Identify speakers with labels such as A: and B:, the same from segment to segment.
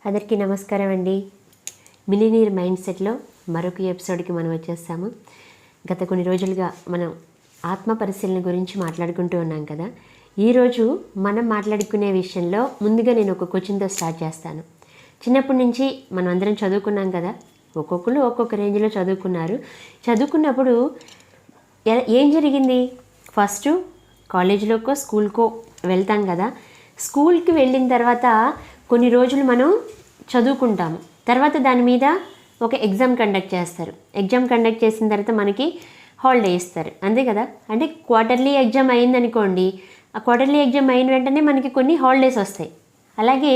A: అందరికీ నమస్కారం అండి. మిలినీర్ మైండ్ సెట్లో మరొక ఎపిసోడ్కి మనం వచ్చేస్తాము. గత కొన్ని రోజులుగా మనం ఆత్మ పరిశీలన గురించి మాట్లాడుకుంటూ ఉన్నాం కదా. ఈరోజు మనం మాట్లాడుకునే విషయంలో ముందుగా నేను ఒక క్వశ్చన్తో స్టార్ట్ చేస్తాను. చిన్నప్పటి నుంచి మనం అందరం చదువుకున్నాం కదా, ఒక్కొక్కరు ఒక్కొక్క రేంజ్లో చదువుకున్నారు. చదువుకున్నప్పుడు ఏం జరిగింది? ఫస్ట్ కాలేజీలోకో స్కూల్కో వెళ్తాం కదా. స్కూల్కి వెళ్ళిన తర్వాత కొన్ని రోజులు మనం చదువుకుంటాము. తర్వాత దాని మీద ఒక ఎగ్జామ్ కండక్ట్ చేస్తారు. ఎగ్జామ్ కండక్ట్ చేసిన తర్వాత మనకి హాలిడే ఇస్తారు, అంతే కదా. అంటే క్వార్టర్లీ ఎగ్జామ్ అయిందనుకోండి, ఆ క్వార్టర్లీ ఎగ్జామ్ అయిన వెంటనే మనకి కొన్ని హాలిడేస్ వస్తాయి. అలాగే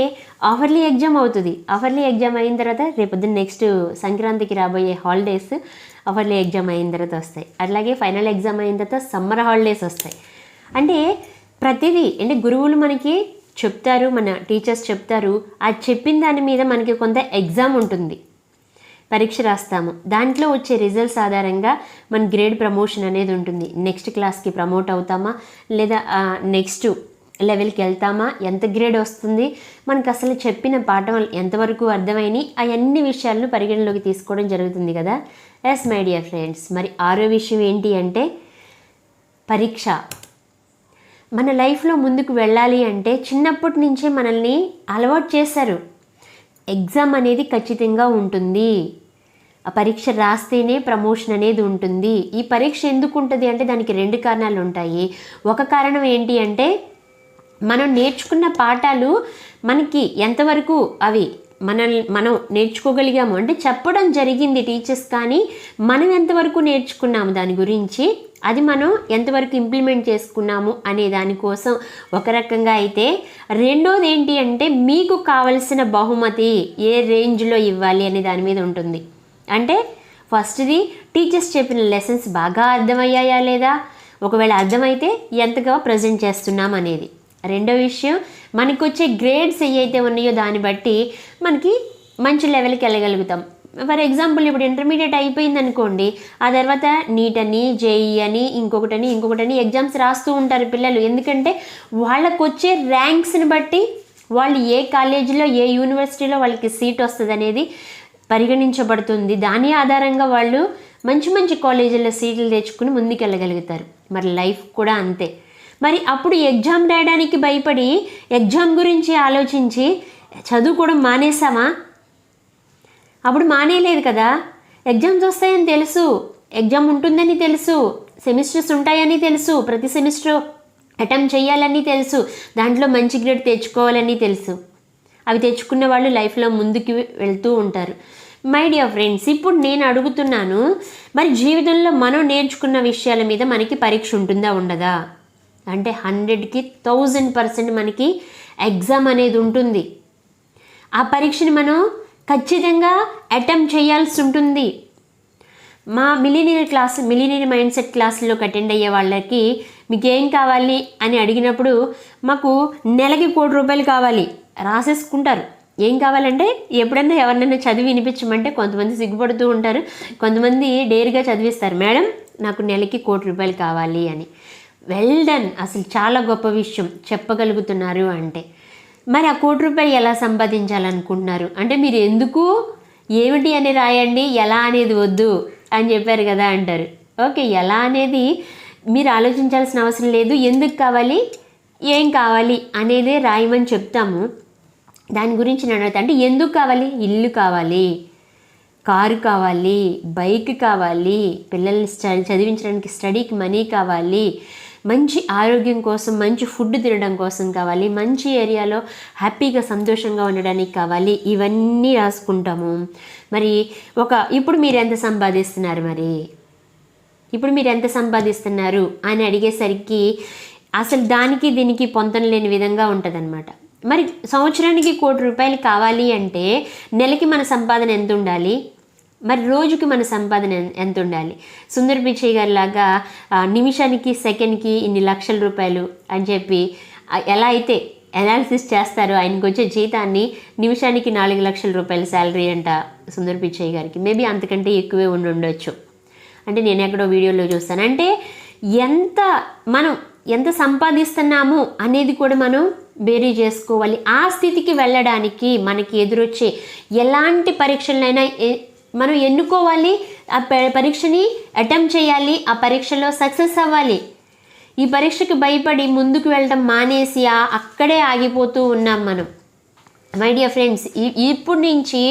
A: అవర్లీ ఎగ్జామ్ అవుతుంది. అవర్లీ ఎగ్జామ్ అయిన తర్వాత రేపొద్దున నెక్స్ట్ సంక్రాంతికి రాబోయే హాలిడేస్ అవర్లీ ఎగ్జామ్ అయిన తర్వాత వస్తాయి. అలాగే ఫైనల్ ఎగ్జామ్ అయిన తర్వాత సమ్మర్ హాలిడేస్ వస్తాయి. అంటే ప్రతిదీ అంటే గురువులు మనకి చెప్తారు, మన టీచర్స్ చెప్తారు. ఆ చెప్పిన దాని మీద మనకి కొంత ఎగ్జామ్ ఉంటుంది, పరీక్ష రాస్తాము. దాంట్లో వచ్చే రిజల్ట్స్ ఆధారంగా మన గ్రేడ్ ప్రమోషన్ అనేది ఉంటుంది. నెక్స్ట్ క్లాస్కి ప్రమోట్ అవుతామా లేదా నెక్స్ట్ లెవెల్కి వెళ్తామా, ఎంత గ్రేడ్ వస్తుంది, మనకు అసలు చెప్పిన పాఠం ఎంతవరకు అర్థమైనాయి, అవన్నీ విషయాలను పరిగణలోకి తీసుకోవడం జరుగుతుంది కదా. ఎస్ మై డియర్ ఫ్రెండ్స్, మరి ఆరో విషయం ఏంటి అంటే పరీక్ష. మన లైఫ్లో ముందుకు వెళ్ళాలి అంటే చిన్నప్పటి నుంచే మనల్ని అలవాటు చేశారు. ఎగ్జామ్ అనేది ఖచ్చితంగా ఉంటుంది. ఆ పరీక్ష రాస్తేనే ప్రమోషన్ అనేది ఉంటుంది. ఈ పరీక్ష ఎందుకు ఉంటుంది అంటే దానికి రెండు కారణాలు ఉంటాయి. ఒక కారణం ఏంటి అంటే మనం నేర్చుకున్న పాఠాలు మనకి ఎంతవరకు అవి మనం నేర్చుకోగలిగాము అంటే చెప్పడం జరిగింది టీచర్స్, కానీ మనం ఎంతవరకు నేర్చుకున్నాము దాని గురించి, అది మనం ఎంతవరకు ఇంప్లిమెంట్ చేసుకున్నాము అనే దానికోసం ఒక రకంగా అయితే. రెండోది ఏంటి అంటే మీకు కావలసిన బహుమతి ఏ రేంజ్లో ఇవ్వాలి అనే దాని మీద ఉంటుంది. అంటే ఫస్ట్ది టీచర్స్ చెప్పిన లెసన్స్ బాగా అర్థమయ్యాయా లేదా, ఒకవేళ అర్థమైతే ఎంతగా ప్రజెంట్ చేస్తున్నాం అనేది. రెండో విషయం మనకు వచ్చే గ్రేడ్స్ ఏవైతే ఉన్నాయో దాన్ని బట్టి మనకి మంచి లెవెల్కి వెళ్ళగలుగుతాం. ఫర్ ఎగ్జాంపుల్ ఇప్పుడు ఇంటర్మీడియట్ అయిపోయింది అనుకోండి, ఆ తర్వాత నీట్ అని, జేఈ అని, ఇంకొకటని ఎగ్జామ్స్ రాస్తూ ఉంటారు పిల్లలు. ఎందుకంటే వాళ్ళకు వచ్చే ర్యాంక్స్ని బట్టి వాళ్ళు ఏ కాలేజీలో ఏ యూనివర్సిటీలో వాళ్ళకి సీట్ వస్తుంది అనేది పరిగణించబడుతుంది. దాని ఆధారంగా వాళ్ళు మంచి మంచి కాలేజీల్లో సీట్లు తెచ్చుకుని ముందుకెళ్ళగలుగుతారు. మరి లైఫ్ కూడా అంతే. మరి అప్పుడు ఎగ్జామ్ రాయడానికి భయపడి ఎగ్జామ్ గురించి ఆలోచించి చదువుకోవడం మానేసామా? అప్పుడు మానేయలేదు కదా. ఎగ్జామ్స్ వస్తాయని తెలుసు, ఎగ్జామ్ ఉంటుందని తెలుసు, సెమిస్టర్స్ ఉంటాయని తెలుసు, ప్రతి సెమిస్టర్ అటెంప్ట్ చేయాలని తెలుసు, దాంట్లో మంచి గ్రేడ్ తెచ్చుకోవాలని తెలుసు. అవి తెచ్చుకున్న వాళ్ళు లైఫ్లో ముందుకు వెళ్తూ ఉంటారు. మై డియర్ ఫ్రెండ్స్, ఇప్పుడు నేను అడుగుతున్నాను, మరి జీవితంలో మనం నేర్చుకున్న విషయాల మీద మనకి పరీక్ష ఉంటుందా ఉండదా అంటే 100కి 1000% మనకి ఎగ్జామ్ అనేది ఉంటుంది. ఆ పరీక్షని మనం ఖచ్చితంగా అటెంప్ట్ చేయాల్సి ఉంటుంది. మా మిలినీర్ మైండ్ సెట్ క్లాసులోకి అటెండ్ అయ్యే వాళ్ళకి మీకు ఏం కావాలి అని అడిగినప్పుడు మాకు నెలకి ₹1,00,00,000 కావాలి రాసేసుకుంటారు. ఏం కావాలంటే ఎప్పుడన్నా ఎవరినైనా చదివి వినిపించమంటే కొంతమంది సిగ్గుపడుతూ ఉంటారు, కొంతమంది డేర్గా చదివిస్తారు, మేడం నాకు నెలకి ₹1,00,00,000 కావాలి అని. వెల్ డన్, అసలు చాలా గొప్ప విషయం చెప్పగలుగుతున్నారు అంటే. మరి ఆ ₹1,00,00,000 ఎలా సంపాదించాలనుకుంటున్నారు అంటే మీరు ఎందుకు ఏమిటి అని రాయండి, ఎలా అనేది వద్దు అని చెప్పారు కదా అంటారు. ఓకే, ఎలా అనేది మీరు ఆలోచించాల్సిన అవసరం లేదు, ఎందుకు కావాలి ఏం కావాలి అనేదే రాయమని చెప్తాము. దాని గురించి నేను అడుగుతా అంటే ఎందుకు కావాలి? ఇల్లు కావాలి, కారు కావాలి, బైక్ కావాలి, పిల్లల్ని చదివించడానికి స్టడీకి మనీ కావాలి, మంచి ఆరోగ్యం కోసం మంచి ఫుడ్ తినడం కోసం కావాలి, మంచి ఏరియాలో హ్యాపీగా సంతోషంగా ఉండడానికి కావాలి, ఇవన్నీ రాసుకుంటాము. మరి ఇప్పుడు మీరు ఎంత సంపాదిస్తున్నారు, ఇప్పుడు మీరు ఎంత సంపాదిస్తున్నారు అని అడిగేసరికి అసలు దానికి దీనికి పొంతన లేని విధంగా ఉంటుందన్నమాట. మరి సంవత్సరానికి ₹1,00,00,000 కావాలి అంటే నెలకి మన సంపాదన ఎంత ఉండాలి, మరి రోజుకి మన సంపాదన ఎంత ఉండాలి? సుందర్ పిచ్చై గారి లాగా నిమిషానికి సెకండ్కి ఇన్ని లక్షల రూపాయలు అని చెప్పి ఎలా అయితే అనాలిసిస్ చేస్తారో ఆయనకు వచ్చే జీతాన్ని నిమిషానికి ₹4,00,000 శాలరీ అంట సుందర్ పిచ్చై గారికి. మేబీ అంతకంటే ఎక్కువే ఉండొచ్చు. అంటే నేను ఎక్కడో వీడియోలో చూస్తాను. అంటే ఎంత మనం ఎంత సంపాదిస్తున్నాము అనేది కూడా మనం బేరీ చేసుకోవాలి. ఆ స్థితికి వెళ్ళడానికి మనకి ఎదురొచ్చే ఎలాంటి పరీక్షలైనా మనం ఎన్నుకోవాలి, ఆ పరీక్షని అటెంప్ట్ చేయాలి, ఆ పరీక్షలో సక్సెస్ అవ్వాలి. ఈ పరీక్షకి భయపడి ముందుకు వెళ్ళడం మానేసి అక్కడే ఆగిపోతూ ఉన్నాం మనం. మై డియర్ ఫ్రెండ్స్, ఇప్పుడు నుంచి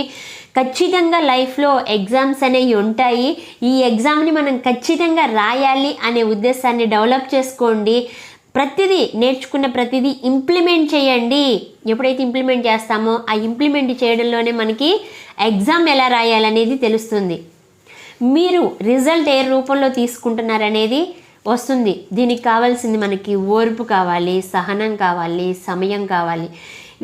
A: ఖచ్చితంగా లైఫ్లో ఎగ్జామ్స్ అనేవి ఉంటాయి. ఈ ఎగ్జామ్ని మనం ఖచ్చితంగా రాయాలి అనే ఉద్దేశాన్ని డెవలప్ చేసుకోండి. ప్రతిదీ నేర్చుకున్న ప్రతిదీ ఇంప్లిమెంట్ చేయండి. ఎప్పుడైతే ఇంప్లిమెంట్ చేస్తామో ఆ ఇంప్లిమెంట్ చేయడంలోనే మనకి ఎగ్జామ్ ఎలా రాయాలనేది తెలుస్తుంది. మీరు రిజల్ట్ ఏ రూపంలో తీసుకుంటున్నారనేది వస్తుంది. దీనికి కావాల్సింది మనకి ఓర్పు కావాలి, సహనం కావాలి, సమయం కావాలి.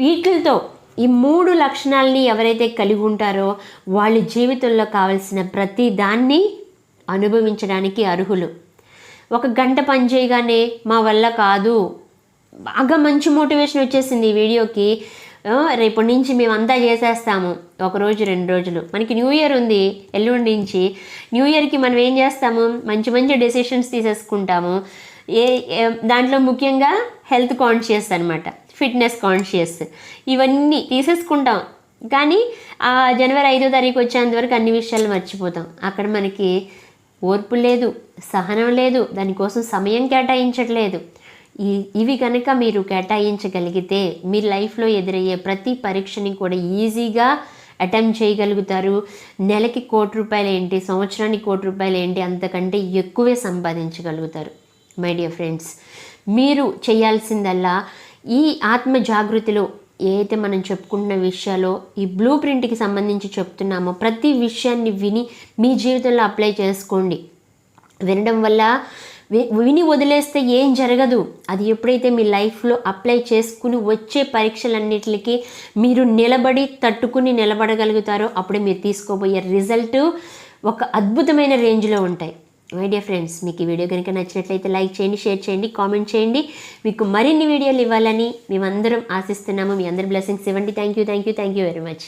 A: వీటితో ఈ 3 లక్షణాలని ఎవరైతే కలిగి ఉంటారో వాళ్ళ జీవితంలో కావాల్సిన ప్రతి దాన్ని అనుభవించడానికి అర్హులు. ఒక గంట పని చేయగానే మా వల్ల కాదు, బాగా మంచి మోటివేషన్ వచ్చేసింది ఈ వీడియోకి, రేపటి నుంచి మేమంతా చేసేస్తాము, ఒకరోజు 2 రోజులు. మనకి న్యూ ఇయర్ ఉంది ఎల్లుండి నుంచి. న్యూ ఇయర్కి మనం ఏం చేస్తాము, మంచి మంచి డెసిషన్స్ తీసేసుకుంటాము. దాంట్లో ముఖ్యంగా హెల్త్ కాన్షియస్ అనమాట, ఫిట్నెస్ కాన్షియస్, ఇవన్నీ తీసేసుకుంటాం. కానీ ఆ జనవరి 5వ తారీఖు వచ్చేంత వరకు అన్ని విషయాలు మర్చిపోతాం. అక్కడ మనకి ఓర్పు లేదు, సహనం లేదు, దానికోసం సమయం కేటాయించట్లేదు. ఇవి కనుక మీరు కేటాయించగలిగితే మీ లైఫ్లో ఎదురయ్యే ప్రతి పరీక్షని కూడా ఈజీగా అటెంప్ట్ చేయగలుగుతారు. నెలకి ₹1,00,00,000 ఏంటి, సంవత్సరానికి ₹1,00,00,000 ఏంటి, అంతకంటే ఎక్కువే సంపాదించగలుగుతారు. మై డియర్ ఫ్రెండ్స్, మీరు చేయాల్సిందల్లా ఈ ఆత్మ జాగృతిలో ఏదైతే మనం చెప్పుకుంటున్న విషయాలో ఈ బ్లూ ప్రింట్కి సంబంధించి చెప్తున్నామో ప్రతి విషయాన్ని విని మీ జీవితంలో అప్లై చేసుకోండి. వినడం వల్ల విని వదిలేస్తే ఏం జరగదు. అది ఎప్పుడైతే మీ లైఫ్లో అప్లై చేసుకుని వచ్చే పరీక్షలన్నిటికీ మీరు నిలబడి తట్టుకుని నిలబడగలుగుతారో అప్పుడే మీరు తీసుకోబోయే రిజల్ట్ ఒక అద్భుతమైన రేంజ్లో ఉంటాయి. మై డియర్ ఫ్రెండ్స్, మీకు ఈ వీడియో కనుక నచ్చినట్లయితే లైక్ చేయండి, షేర్ చేయండి, కామెంట్ చేయండి. మీకు మరిన్ని వీడియోలు ఇవ్వాలని మేమందరం ఆశిస్తున్నాము. మీ అందరి బ్లెస్సింగ్స్ ఇవ్వండి. Thank you very much.